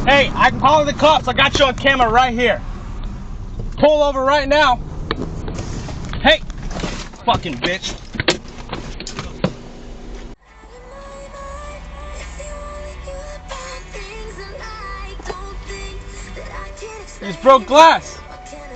Hey, I'm calling the cops. I got you on camera right here. Pull over right now. Hey, fucking bitch. It's broke glass.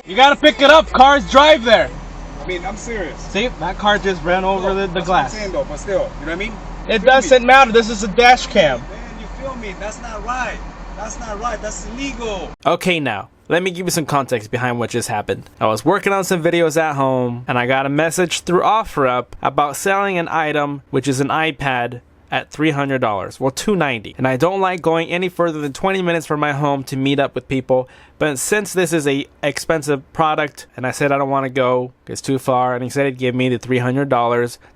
You gotta pick it up. Cars drive there. I mean, I'm serious. See, that car just ran over the glass. What I'm saying, though, but still, you know what I mean? It doesn't matter. This is a dash cam. Man, you feel me? That's not right. That's not right. That's illegal. Okay, now, let me give you some context behind what just happened. I was working on some videos at home, and I got a message through OfferUp about selling an item, which is an iPad, at $300. Well, $290. And I don't like going any further than 20 minutes from my home to meet up with people. But since this is a expensive product, and I said I don't want to go, it's too far, and he said he'd give me the $300,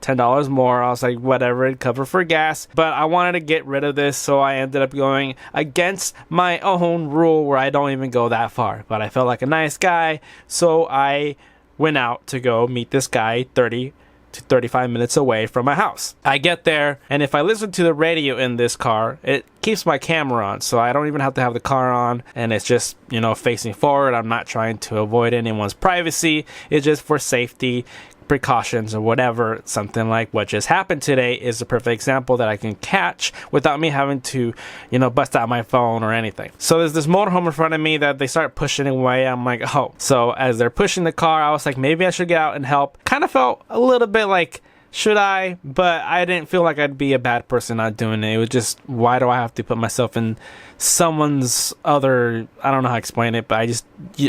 $10 more. I was like, whatever, it'd cover for gas. But I wanted to get rid of this, so I ended up going against my own rule where I don't even go that far. But I felt like a nice guy, so I went out to go meet this guy 30 to 35 minutes away from my house. I get there, and if I listen to the radio in this car, it keeps my camera on, so I don't even have to have the car on, and it's just, you know, facing forward. I'm not trying to avoid anyone's privacy. It's just for safety precautions or whatever. Something like what just happened today is a perfect example that I can catch without me having to, you know, bust out my phone or anything. So there's this motorhome in front of me that they start pushing away. I'm like, oh. So as they're pushing the car, I was like, maybe I should get out and help. Kind of felt a little bit like, should I? But I didn't feel like I'd be a bad person not doing it. It was just, why do I have to put myself in someone's other, I don't know how to explain it, but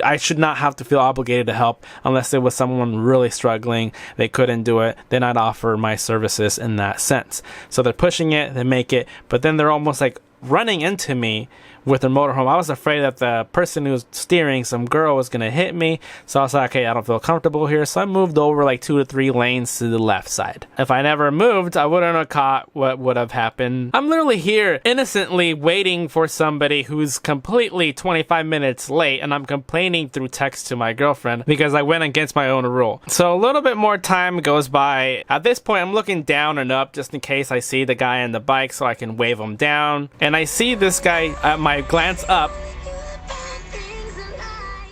I should not have to feel obligated to help unless it was someone really struggling, they couldn't do it, then I'd offer my services in that sense. So they're pushing it, they make it, but then they're almost like running into me with the motorhome. I was afraid that the person who was steering, some girl, was gonna hit me. So I was like, okay, I don't feel comfortable here. So I moved over like 2 to 3 lanes to the left side. If I never moved, I wouldn't have caught what would have happened. I'm literally here innocently waiting for somebody who's completely 25 minutes late, and I'm complaining through text to my girlfriend because I went against my own rule. So a little bit more time goes by. At this point, I'm looking down and up just in case I see the guy on the bike so I can wave him down. And I see this guy at my glance up.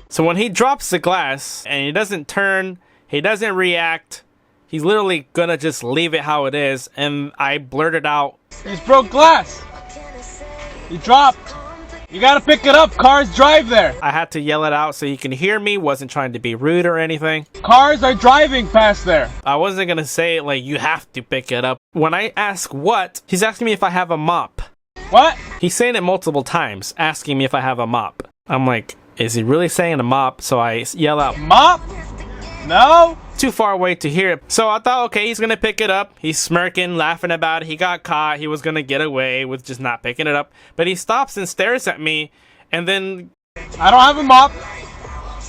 So when he drops the glass and he doesn't turn, he doesn't react, he's literally gonna just leave it how it is, and I blurted out, It's broke glass. You dropped. You gotta pick it up. Cars drive there. I had to yell it out so you can hear me. Wasn't trying to be rude or anything. Cars are driving past there. I wasn't gonna say it like, you have to pick it up. When I ask what, he's asking me if I have a mop. What? He's saying it multiple times, asking me if I have a mop. I'm like, is he really saying a mop? So I yell out, Mop? No? too far away to hear it. So I thought, okay, he's gonna pick it up. He's smirking, laughing about it. He got caught. He was gonna get away with just not picking it up. But he stops and stares at me, and then I don't have a mop.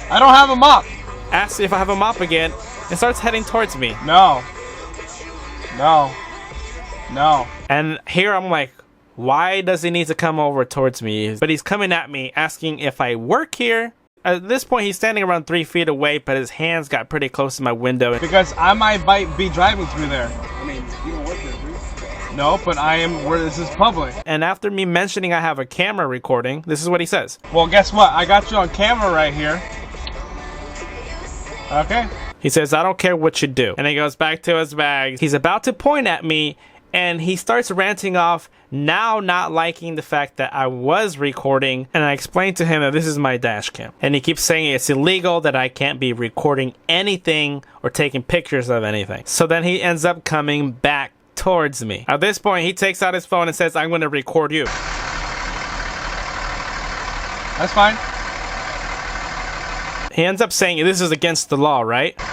I don't have a mop. asks if I have a mop again, and starts heading towards me. No. No. No. And here I'm like, why does he need to come over towards me? But he's coming at me, asking if I work here. At this point, he's standing around 3 feet away, but his hands got pretty close to my window. Because I might be driving through there. I mean, you don't work there, do you? No, but I am where this is public. And after me mentioning I have a camera recording, this is what he says. Well, guess what? I got you on camera right here. Okay. He says, I don't care what you do. And he goes back to his bag. He's about to point at me, and he starts ranting off, now not liking the fact that I was recording. And I explained to him that this is my dash cam. And he keeps saying it's illegal, that I can't be recording anything or taking pictures of anything. So then he ends up coming back towards me. At this point, he takes out his phone and says, I'm going to record you. That's fine. He ends up saying, this is against the law, right? Against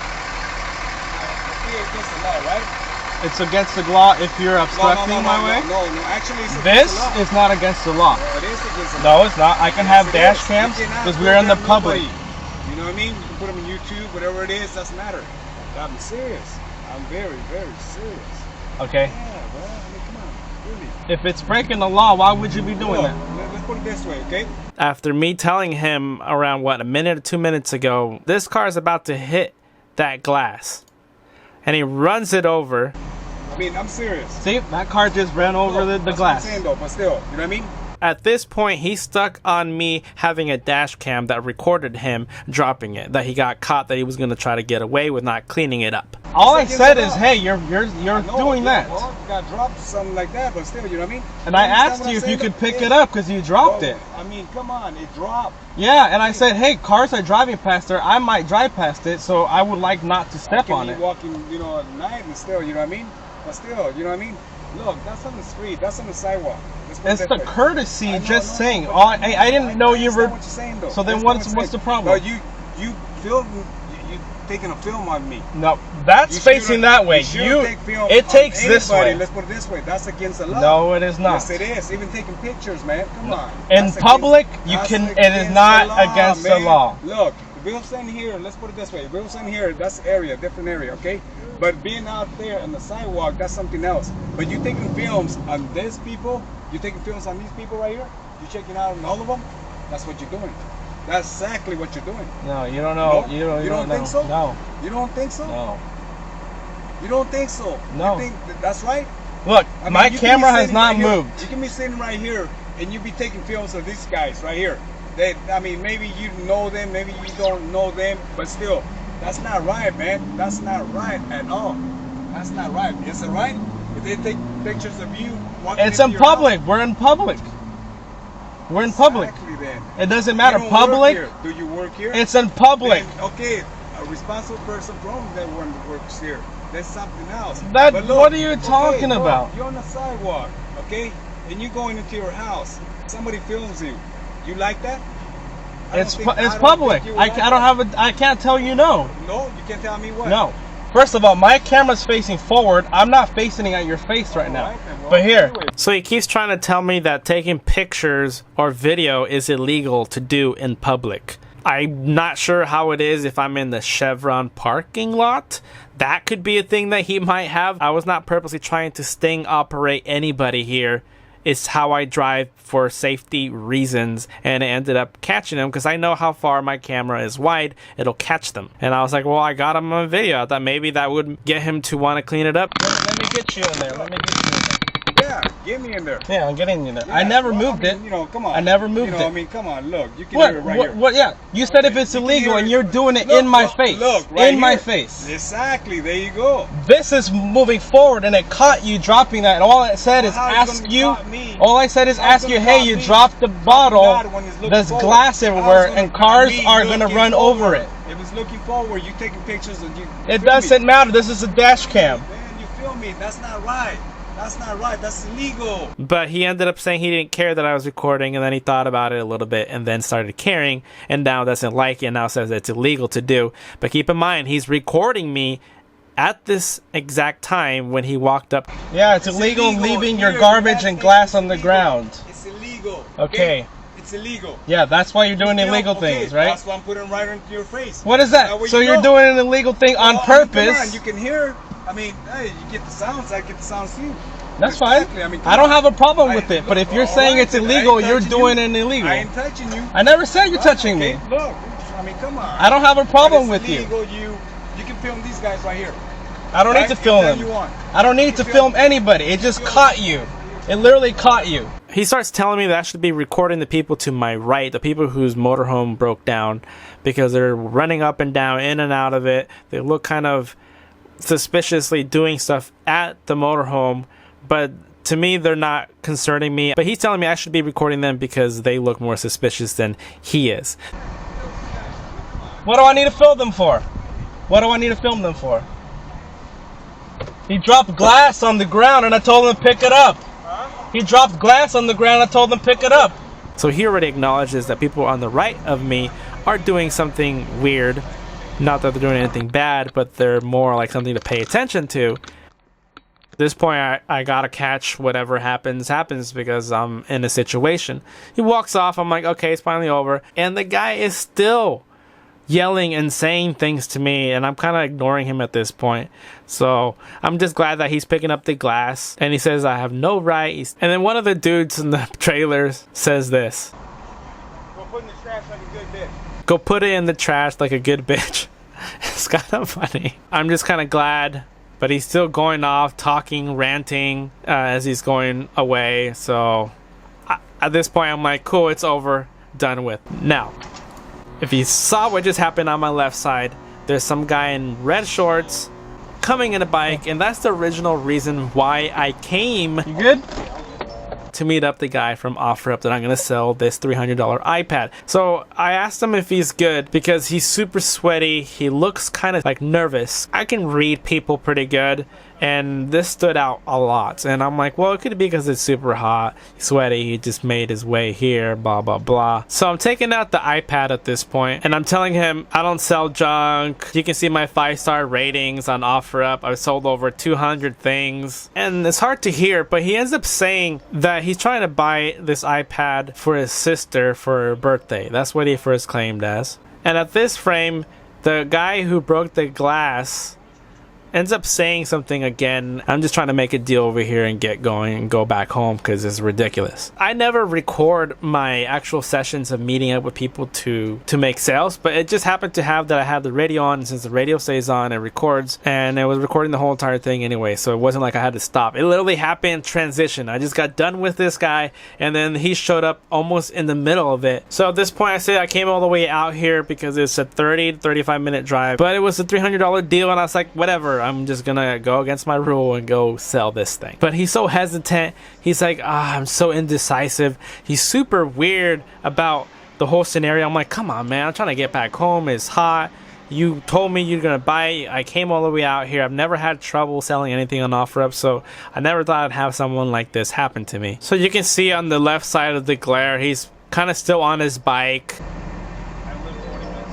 the law, right? It's against the law if you're obstructing my way. No, actually, it's This against the law. is not against the law. It is against the law. No, it's not. I can have Yes, it dash is. cams You cannot because we're in the program public. nobody. You know what I mean? You can put them on YouTube, whatever it is, doesn't matter. I'm serious. I'm very, very serious. Okay. Yeah, bro. I mean, come on. Really. If it's breaking the law, why would you be doing that? Let's put it this way, okay? After me telling him around, what, a minute or 2 minutes ago, this car is about to hit that glass. And he runs it over. I mean, I'm serious. See, that car just ran over the That's glass. what I'm saying, though, but still, you know what I mean? at this point, he's stuck on me having a dash cam that recorded him dropping it, that he got caught, that he was going to try to get away with not cleaning it up. All I said is, hey, you're doing that. Well, you got dropped something like that, but still, you know what I mean? And I asked you if you could pick it up because you dropped it. I mean, come on, it dropped. Yeah, and I said, hey, cars are driving past there. I might drive past it, so I would like not to step on it. Walking, you know, at night and still, you know what I mean? But still, you know what I mean? Look, that's on the street. That's on the sidewalk. It's the courtesy, just saying. Oh, I didn't know you were. What you're saying, though. So then what's the problem? No, you filmed. You taking a film on me. No, that's facing that way. It takes this way. Let's put it this way. That's against the law. No, it is not. Yes, it is. Even taking pictures, man. Come on. In public, you can. It is not against the law. Look, we'll send here. Let's put it this way. We'll send here. That's area, different area, okay? But being out there on the sidewalk, that's something else. But you taking films on these people. You taking films on these people right here. You checking out on all of them. That's what you're doing. That's exactly what you're doing. No, you don't know. No? You don't think so? No. You don't think so? No. You don't think so? No. You think that's right? Look, my camera has not moved. You can be sitting right here and you be taking films of these guys right here. They, I mean, maybe you know them, maybe you don't know them, but still, that's not right, man. That's not right at all. That's not right. Is it right? If they take pictures of you, it's in public. We're in public. We're in public. Exactly then. It doesn't matter. Public. Do you work here? It's in public. Then, okay, a responsible person from that one works here. That's something else. That. But look, what are you talking about? You're on the sidewalk, okay, and you're going into your house. Somebody films you. You like that? It's public. I can't tell you no. No, you can't tell me what. No. First of all, my camera's facing forward. I'm not facing it at your face right now. But here. So he keeps trying to tell me that taking pictures or video is illegal to do in public. I'm not sure how it is if I'm in the Chevron parking lot. That could be a thing that he might have. I was not purposely trying to sting operate anybody here. It's how I drive for safety reasons, and it ended up catching them because I know how far my camera is wide. It'll catch them. And I was like, well, I got him on video. I thought maybe that would get him to want to clean it up. Let me get you in there. Let me get you in there. Yeah, get me in there. Yeah, I'm getting in there. Yeah, I never moved it. You know, come on. I never moved it. I mean, come on, look. You can hear it right here. What? Yeah. You said if it's illegal and you're doing it in my face. Look, right in my face. Exactly. There you go. This is moving forward, and it caught you dropping that. And all it said is ask you. All I said is ask you, hey, you dropped the bottle. There's glass everywhere, and cars are gonna run over it. It was looking forward. You taking pictures and you. It doesn't matter. This is a dash cam. Man, you feel me? That's not right. That's not right. That's illegal. But he ended up saying he didn't care that I was recording, and then he thought about it a little bit and then started caring, and now doesn't like it and now says it's illegal to do. But keep in mind, he's recording me at this exact time when he walked up. Yeah, it's illegal leaving your garbage and glass on the ground. It's illegal. Okay. It's illegal. Yeah, that's why you're doing illegal things, right? That's why I'm putting right into your face. What is that? So you're doing an illegal thing on purpose. Come on, you can hear. I mean, hey, you get the sounds. I get the sounds too. That's fine. I mean, I don't have a problem with it. But if you're saying it's illegal, you're doing it illegal. I ain't touching you. I never said you're touching me. Look, I mean, come on. I don't have a problem with you. You can film these guys right here. I don't need to film them. I don't need to film anybody. It just caught you. It literally caught you. He starts telling me that I should be recording the people to my right, the people whose motorhome broke down, because they're running up and down, in and out of it. They look kind of suspiciously doing stuff at the motorhome, but to me, they're not concerning me. But he's telling me I should be recording them because they look more suspicious than he is. What do I need to film them for? What do I need to film them for? He dropped glass on the ground and I told him to pick it up. He dropped glass on the ground and I told him to pick it up. So he already acknowledges that people on the right of me are doing something weird. Not that they're doing anything bad, but they're more like something to pay attention to. At this point, I gotta catch whatever happens because I'm in a situation. He walks off. I'm like, okay, it's finally over. And the guy is still yelling and saying things to me, and I'm kind of ignoring him at this point. So I'm just glad that he's picking up the glass, and he says I have no right. And then one of the dudes in the trailers says this: Go put it in the trash like a good bitch. Go put it in the trash like a good bitch. It's kind of funny. I'm just kind of glad, but he's still going off, talking, ranting as he's going away. So At this point, I'm like, cool, it's over, done with. Now, if you saw what just happened on my left side, there's some guy in red shorts coming in a bike, and that's the original reason why I came. You good? To meet up the guy from OfferUp that I'm gonna sell this $300 iPad. So I asked him if he's good because he's super sweaty. He looks kind of like nervous. I can read people pretty good, and this stood out a lot. And I'm like, well, it could be because it's super hot, sweaty. He just made his way here, blah blah blah. So I'm taking out the iPad at this point, and I'm telling him I don't sell junk. You can see my 5-star ratings on OfferUp. I've sold over 200 things, and it's hard to hear, but he ends up saying that he's trying to buy this iPad for his sister for her birthday. That's what he first claimed as. And at this frame, the guy who broke the glass ends up saying something again. I'm just trying to make a deal over here and get going and go back home because it's ridiculous. I never record my actual sessions of meeting up with people to make sales, but it just happened to have that I had the radio on, and since the radio stays on, it records, and it was recording the whole entire thing anyway, so it wasn't like I had to stop. It literally happened transition. I just got done with this guy, and then he showed up almost in the middle of it. So at this point, I say I came all the way out here because it's a 30 to 35 minute drive, but it was a $300 deal, and I was like, whatever, I'm just gonna go against my rule and go sell this thing. But he's so hesitant. He's like, I'm so indecisive. He's super weird about the whole scenario. I'm like, come on, man, I'm trying to get back home. It's hot. You told me you're gonna buy it. I came all the way out here. I've never had trouble selling anything on OfferUp, so I never thought I'd have someone like this happen to me. So you can see on the left side of the glare, he's kind of still on his bike.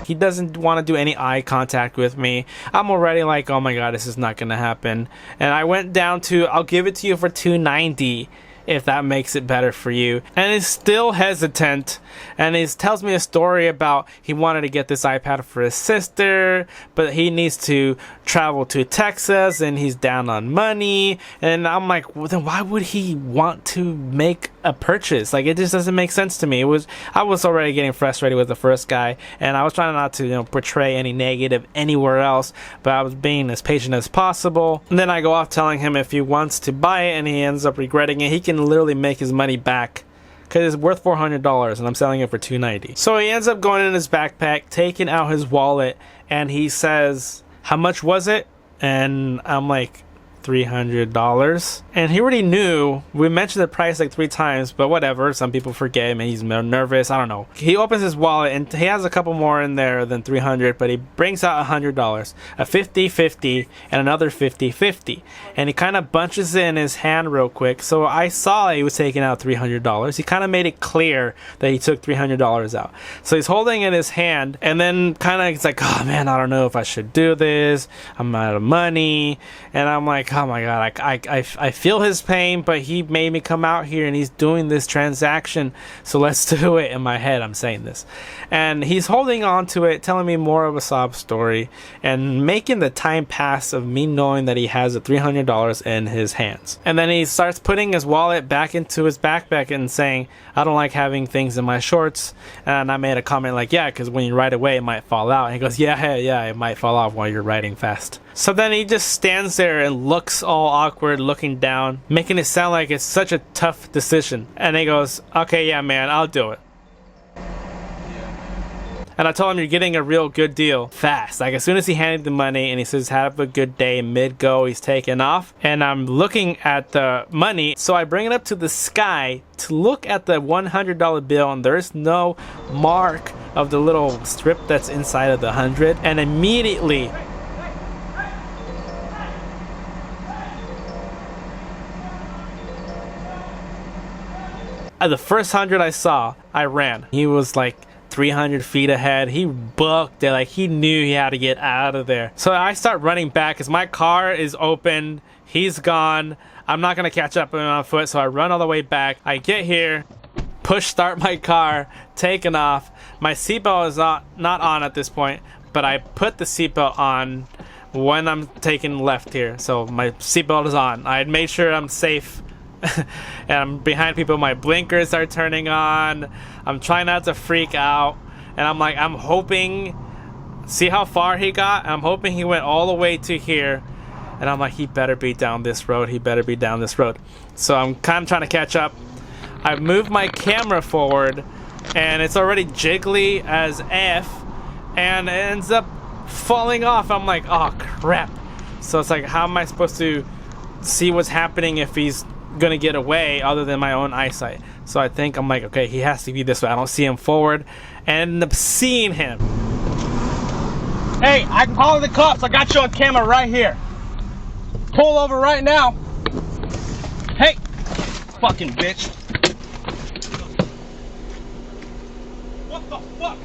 He doesn't want to do any eye contact with me. I'm already like, oh my god, this is not gonna happen. And I went down to, I'll give it to you for $290 if that makes it better for you. And he's still hesitant, and he tells me a story about he wanted to get this iPad for his sister, but he needs to travel to Texas and he's down on money. And I'm like, well, then why would he want to make a purchase? Like, it just doesn't make sense to me. I was already getting frustrated with the first guy, and I was trying not to portray any negative anywhere else, but I was being as patient as possible. And then I go off telling him if he wants to buy it and he ends up regretting it, he can literally make his money back because it's worth $400 and I'm selling it for $290. So he ends up going in his backpack, taking out his wallet, and he says, how much was it? And I'm like, $300. And he already knew. We mentioned the price like 3 times, but whatever, some people forget. Maybe he's nervous, I don't know. He opens his wallet and he has a couple more in there than $300, but he brings out $100, a 50-50 and another 50-50, and he kind of bunches it in his hand real quick. So I saw he was taking out $300. He kind of made it clear that he took $300 out. So he's holding it in his hand, and then kind of it's like, oh man, I don't know if I should do this, I'm out of money. And I'm like, oh my god, I feel his pain, but he made me come out here and he's doing this transaction, so let's do it. In my head, I'm saying this, and he's holding on to it, telling me more of a sob story and making the time pass of me knowing that he has a $300 in his hands. And then he starts putting his wallet back into his backpack and saying, I don't like having things in my shorts. And I made a comment like, yeah, because when you ride away it might fall out. And he goes, yeah, it might fall off while you're riding fast. So then he just stands there and looks all awkward, looking down, making it sound like it's such a tough decision. And he goes, okay, yeah, man, I'll do it. And I told him, you're getting a real good deal fast. Like, as soon as he handed the money and he says, have a good day, mid-go, he's taking off. And I'm looking at the money, so I bring it up to the sky to look at the $100 bill, and there's no mark of the little strip that's inside of the 100. And immediately, the first 100 I saw, I ran. He was like 300 feet ahead. He booked it, like he knew he had to get out of there. So I start running back because my car is open. He's gone. I'm not gonna catch up with him on foot, so I run all the way back. I get here, push start my car, taking off. My seatbelt is not on at this point, but I put the seatbelt on when I'm taking left here. So my seatbelt is on. I had made sure I'm safe. And I'm behind people, my blinkers are turning on. I'm trying not to freak out, and I'm like, I'm hoping, see how far he got? I'm hoping he went all the way to here, and I'm like, he better be down this road, he better be down this road. So I'm kind of trying to catch up. I moved my camera forward and it's already jiggly as F, and it ends up falling off. I'm like, oh crap. So it's like, how am I supposed to see what's happening if he's gonna get away other than my own eyesight? So I think I'm like, okay, he has to be this way. I don't see him forward, and I end up seeing him. Hey, I called the cops. I got you on camera right here. Pull over right now. Hey, fucking bitch. What the fuck?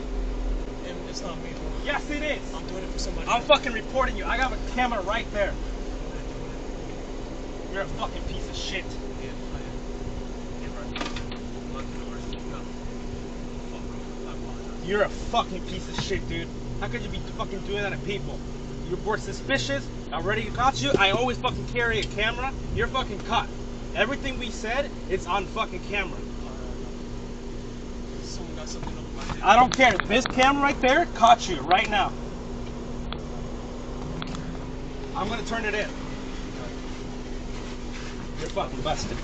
It's not me, bro. Yes, it is. I'm doing it for somebody. I'm fucking reporting you. I got a camera right there. You're a fucking piece of shit. You're a fucking piece of shit, dude. How could you be fucking doing that to people? You're suspicious. I already got you. I always fucking carry a camera. You're fucking caught. Everything we said, it's on fucking camera. Someone got something over my head. I don't care. This camera right there caught you right now. I'm gonna turn it in. You're fucking busted.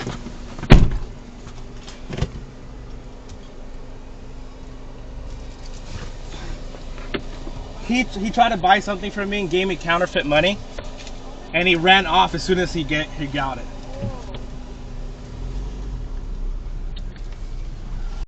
He tried to buy something from me and gave me counterfeit money, and he ran off as soon as he got it.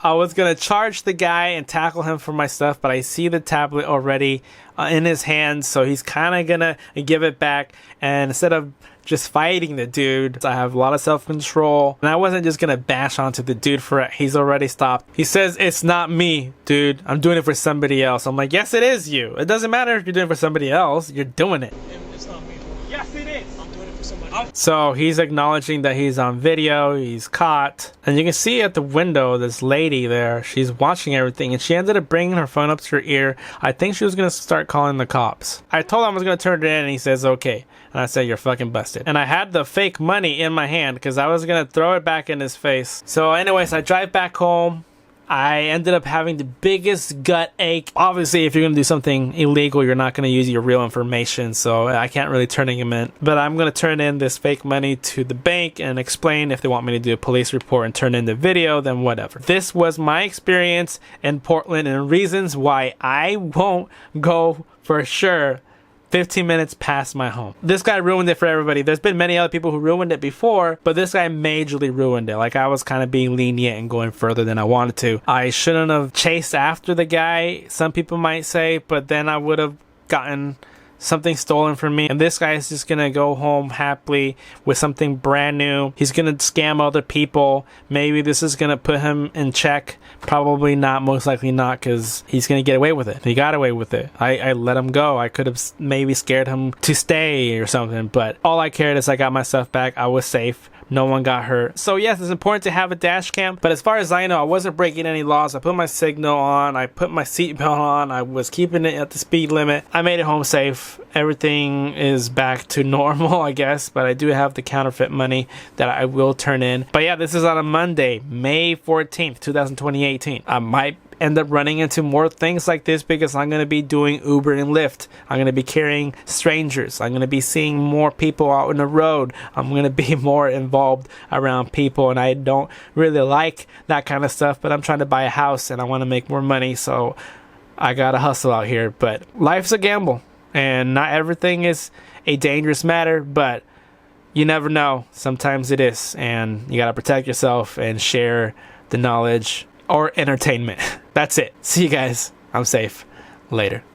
I was gonna charge the guy and tackle him for my stuff, but I see the tablet already in his hands, so he's kind of gonna give it back. And instead of just fighting the dude, I have a lot of self-control, and I wasn't just gonna bash onto the dude for it. He's already stopped. He says, it's not me, dude. I'm doing it for somebody else. I'm like, yes, it is you. It doesn't matter if you're doing it for somebody else. You're doing it. It's not me, bro. Yes, it is. I'm doing it for somebody. So he's acknowledging that he's on video, he's caught. And you can see at the window, this lady there, she's watching everything, and she ended up bringing her phone up to her ear. I think she was gonna start calling the cops. I told him I was gonna turn it in, and he says, okay. And I said, you're fucking busted. And I had the fake money in my hand because I was gonna throw it back in his face. So anyways, I drive back home. I ended up having the biggest gut ache. Obviously, if you're gonna do something illegal, you're not gonna use your real information, so I can't really turn him in. But I'm gonna turn in this fake money to the bank and explain. If they want me to do a police report and turn in the video, then whatever. This was my experience in Portland and reasons why I won't go for sure 15 minutes past my home. This guy ruined it for everybody. There's been many other people who ruined it before, but this guy majorly ruined it. Like, I was kind of being lenient and going further than I wanted to. I shouldn't have chased after the guy, some people might say, but then I would have gotten something stolen from me. And this guy is just gonna go home happily with something brand new. He's gonna scam other people. Maybe this is gonna put him in check. Probably not, most likely not, because he's gonna get away with it. He got away with it. I let him go. I could have maybe scared him to stay or something, but all I cared is I got my stuff back. I was safe. No one got hurt. So yes, it's important to have a dash cam, but as far as I know, I wasn't breaking any laws. I put my signal on, I put my seatbelt on, I was keeping it at the speed limit. I made it home safe. Everything is back to normal, I guess, but I do have the counterfeit money that I will turn in. But yeah, this is on a Monday, May 14th, 2018. I might end up running into more things like this because I'm going to be doing Uber and Lyft. I'm going to be carrying strangers. I'm going to be seeing more people out on the road. I'm going to be more involved around people, and I don't really like that kind of stuff, but I'm trying to buy a house and I want to make more money, so I got to hustle out here. But life's a gamble, and not everything is a dangerous matter, but you never know. Sometimes it is, and you got to protect yourself and share the knowledge or entertainment. That's it. See you guys. I'm safe. Later.